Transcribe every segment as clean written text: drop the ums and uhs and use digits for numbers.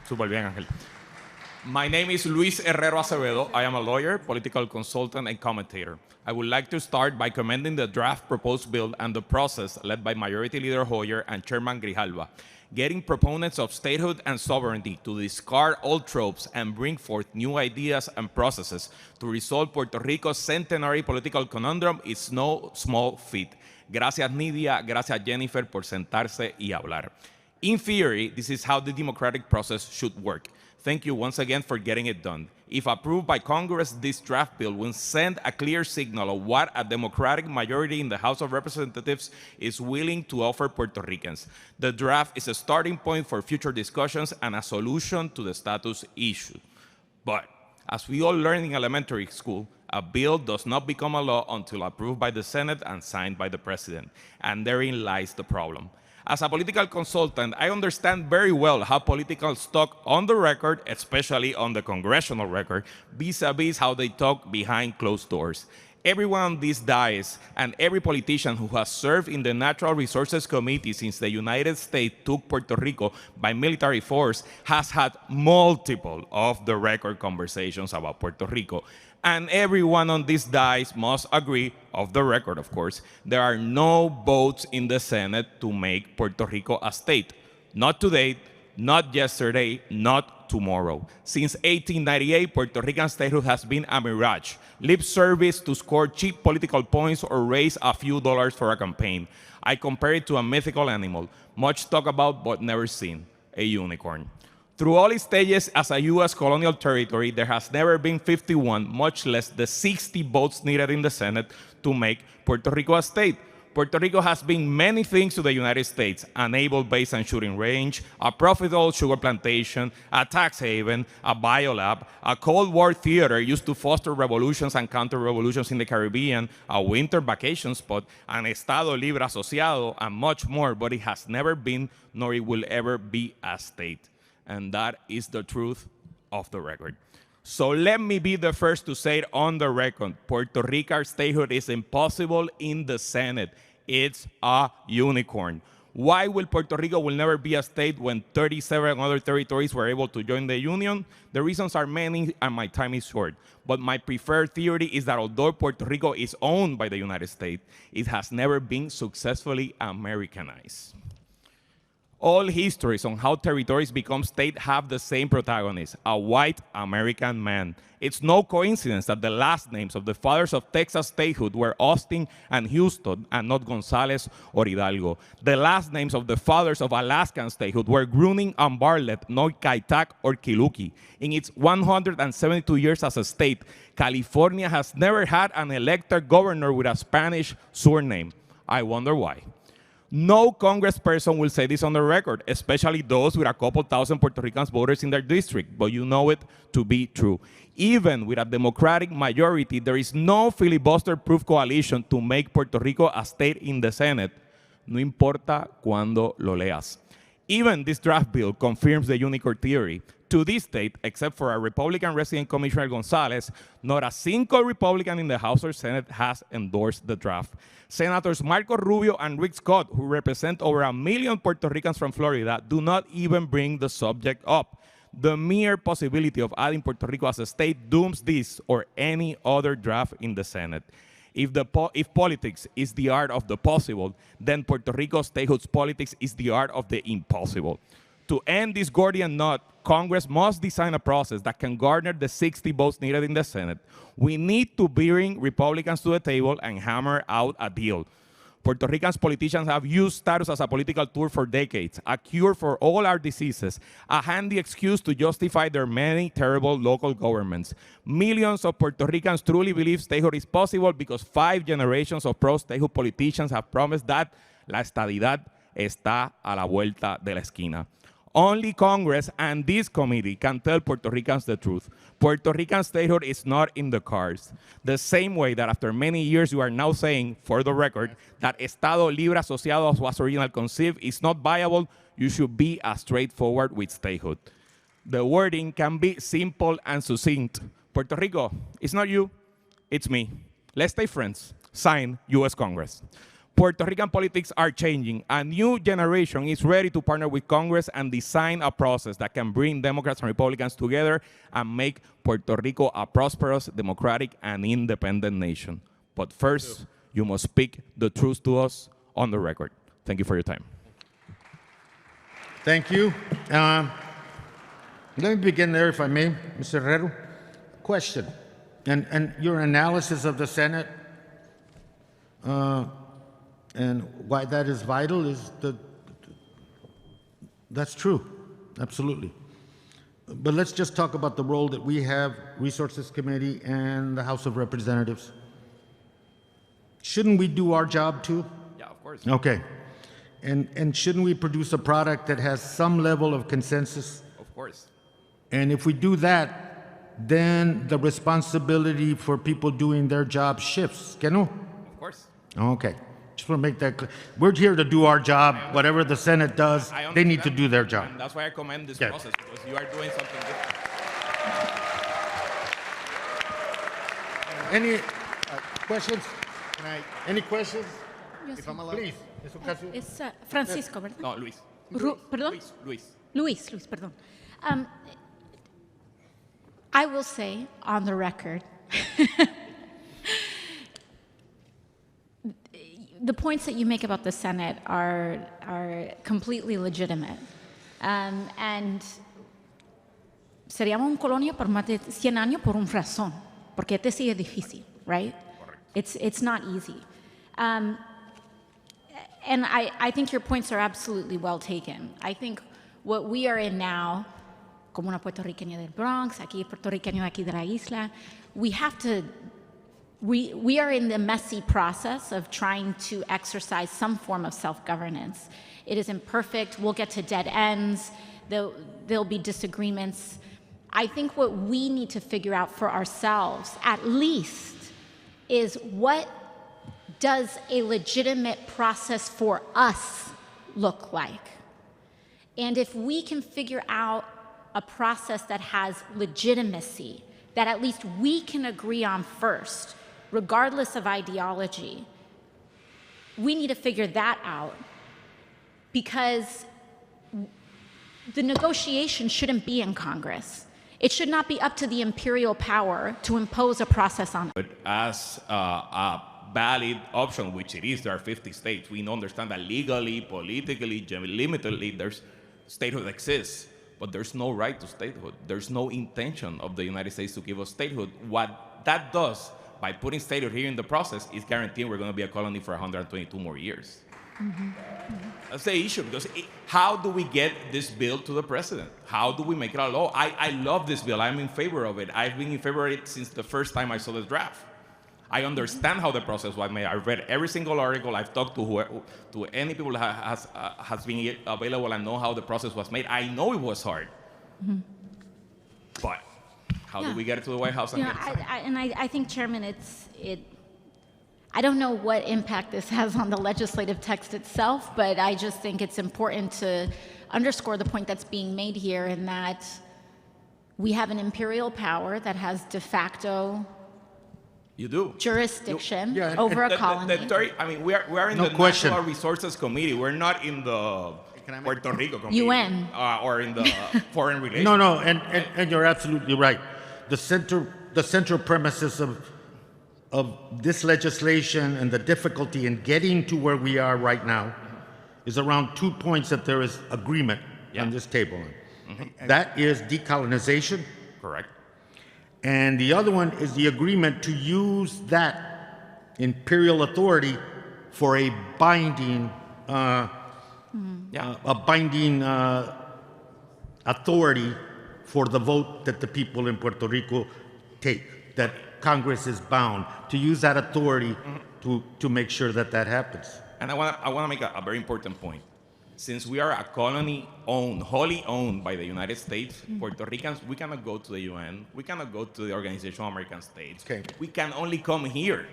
Súper bien, Ángel. My name is Luis Herrero Acevedo. I am a lawyer, political consultant, and commentator. I would like to start by commending the draft proposed bill and the process led by Majority Leader Hoyer and Chairman Grijalva, getting proponents of statehood and sovereignty to discard old tropes and bring forth new ideas and processes to resolve Puerto Rico's centenary political conundrum is no small feat. Gracias, Nidia. Gracias, Jennifer, por sentarse y hablar. In theory, this is how the democratic process should work. Thank you once again for getting it done. If approved by Congress, this draft bill will send a clear signal of what a democratic majority in the House of Representatives is willing to offer Puerto Ricans. The draft is a starting point for future discussions and a solution to the status issue. But as we all learned in elementary school, a bill does not become a law until approved by the Senate and signed by the President. And therein lies the problem. As a political consultant, I understand very well how politicians talk on the record, especially on the congressional record, vis-a-vis how they talk behind closed doors. Everyone on this dais and every politician who has served in the Natural Resources Committee since the United States took Puerto Rico by military force has had multiple off-the-record conversations about Puerto Rico. And everyone on this dais must agree, off the record of course, there are no votes in the Senate to make Puerto Rico a state. Not today, not yesterday, not tomorrow. Since 1898, Puerto Rican statehood has been a mirage, lip service to score cheap political points or raise a few dollars for a campaign. I compare it to a mythical animal, much talked about but never seen, a unicorn. Through all its stages as a U.S. colonial territory, there has never been 51, much less the 60 votes needed in the Senate to make Puerto Rico a state. Puerto Rico has been many things to the United States: a naval base and shooting range, a profitable sugar plantation, a tax haven, a biolab, a Cold War theater used to foster revolutions and counter-revolutions in the Caribbean, a winter vacation spot, an Estado Libre Asociado, and much more, but it has never been, nor it will ever be, a state. And that is the truth of the record. So let me be the first to say it on the record. Puerto Rican statehood is impossible in the Senate. It's a unicorn. Why will Puerto Rico will never be a state when 37 other territories were able to join the Union? The reasons are many and my time is short. But my preferred theory is that although Puerto Rico is owned by the United States, it has never been successfully Americanized. All histories on how territories become state have the same protagonist, a white American man. It's no coincidence that the last names of the fathers of Texas statehood were Austin and Houston and not Gonzalez or Hidalgo. The last names of the fathers of Alaskan statehood were Gruning and Bartlett, not Kaitak or Kiluki. In its 172 years as a state, California has never had an elected governor with a Spanish surname. I wonder why. No congressperson will say this on the record, especially those with a couple thousand Puerto Rican voters in their district, but you know it to be true. Even with a Democratic majority, there is no filibuster-proof coalition to make Puerto Rico a state in the Senate. No importa cuándo lo leas. Even this draft bill confirms the unicorn theory. To this date, except for a Republican resident Commissioner Gonzalez, not a single Republican in the House or Senate has endorsed the draft. Senators Marco Rubio and Rick Scott, who represent over 1 million Puerto Ricans from Florida, do not even bring the subject up. The mere possibility of adding Puerto Rico as a state dooms this or any other draft in the Senate. If politics is the art of the possible, then Puerto Rico statehood's politics is the art of the impossible. To end this Gordian knot, Congress must design a process that can garner the 60 votes needed in the Senate. We need to bring Republicans to the table and hammer out a deal. Puerto Rican politicians have used status as a political tool for decades, a cure for all our diseases, a handy excuse to justify their many terrible local governments. Millions of Puerto Ricans truly believe statehood is possible because 5 generations of pro-statehood politicians have promised that la estadidad está a la vuelta de la esquina. Only Congress and this committee can tell Puerto Ricans the truth. Puerto Rican statehood is not in the cards. The same way that after many years you are now saying, for the record, that Estado Libre Asociado was originally conceived is not viable, you should be as straightforward with statehood. The wording can be simple and succinct. Puerto Rico, it's not you, it's me. Let's stay friends. Sign, U.S. Congress. Puerto Rican politics are changing. A new generation is ready to partner with Congress and design a process that can bring Democrats and Republicans together and make Puerto Rico a prosperous, democratic, and independent nation. But first, you must speak the truth to us on the record. Thank you for your time. Thank you. Let me begin there, if I may, Mr. Herrero. Question, and your analysis of the Senate and why that is vital is that's true, absolutely. But let's just talk about the role that we have, Resources Committee and the House of Representatives. Shouldn't we do our job too? Yeah, of course. Okay. And shouldn't we produce a product that has some level of consensus? Of course. And if we do that, then the responsibility for people doing their job shifts. ¿Que no? Of course. Okay. Just want to make that clear. We're here to do our job. Whatever the Senate does, they need to do their job. And that's why I commend this process, because you are doing something different. Any questions? Any questions? Yo If sí. I'm allowed. Please. Es Francisco, ¿verdad? No, Luis. ¿Perdón? Luis. Luis, perdón. I will say, on the record, the points that you make about the Senate are completely legitimate. And seríamos un colonia por más de 100 años por una razón, porque este sí es difícil, right? It's not easy. And I think your points are absolutely well taken. I think what we are in now, como una puertorriqueña del Bronx, aquí puertorriqueño aquí de la isla, we are in the messy process of trying to exercise some form of self-governance. It is imperfect. We'll get to dead ends. There'll be disagreements. I think what we need to figure out for ourselves, at least, is what does a legitimate process for us look like? And if we can figure out a process that has legitimacy, that at least we can agree on first, regardless of ideology, we need to figure that out, because the negotiation shouldn't be in Congress. It should not be up to the imperial power to impose a process on But as a valid option, which it is, there are 50 states. We understand that legally, politically, limitedly, there's statehood exists, but there's no right to statehood. There's no intention of the United States to give us statehood. What that does, by putting statehood here in the process, is guaranteeing we're going to be a colony for 122 more years. That's the issue, because how do we get this bill to the president? How do we make it a law? I love this bill. I'm in favor of it. I've been in favor of it since the first time I saw the draft. I understand how the process was made. I've read every single article. I've talked to any people that has been available and know how the process was made. I know it was hard. But how do we get it to the White House? And I think, Chairman, I don't know what impact this has on the legislative text itself, but I just think it's important to underscore the point that's being made here, in that we have an imperial power that has de facto jurisdiction over a colony. We are in the National Resources Committee. We're not in the Puerto Rico Committee. UN. Or in the Foreign Relations. No, and you're absolutely right. The central premises of this legislation and the difficulty in getting to where we are right now is around 2 points that there is agreement on this table. That is decolonization. Correct. And the other one is the agreement to use that imperial authority for a binding, authority for the vote that the people in Puerto Rico take, that Congress is bound to use that authority to make sure that that happens. And I want to make a very important point. Since we are a colony wholly owned by the United States, Puerto Ricans, we cannot go to the UN, we cannot go to the Organization of American States. Okay. We can only come here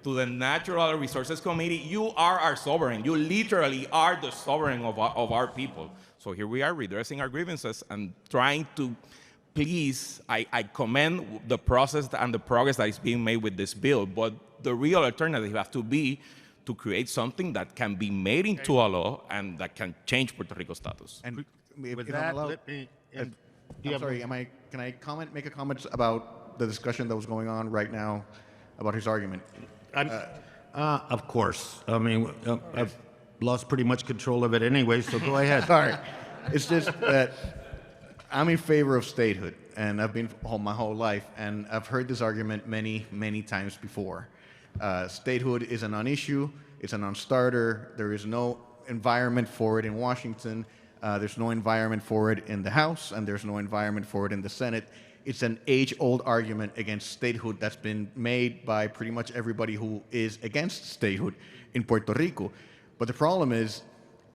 to the Natural Resources Committee. You are our sovereign. You literally are the sovereign of our people. So here we are redressing our grievances and trying to please, I commend the process and the progress that is being made with this bill, but the real alternative has to be to create something that can be made into a law and that can change Puerto Rico status. And With if I'm that, allowed- let me. And, do you I'm have- sorry, can I make a comment about the discussion that was going on right now about his argument? Of course. I mean, I've lost pretty much control of it anyway, so go ahead. Sorry. It's just that I'm in favor of statehood, and I've been my whole life, and I've heard this argument many, many times before. Statehood is a non-issue, it's a non-starter, there is no environment for it in Washington, there's no environment for it in the House, and there's no environment for it in the Senate. It's an age-old argument against statehood that's been made by pretty much everybody who is against statehood in Puerto Rico. But the problem is,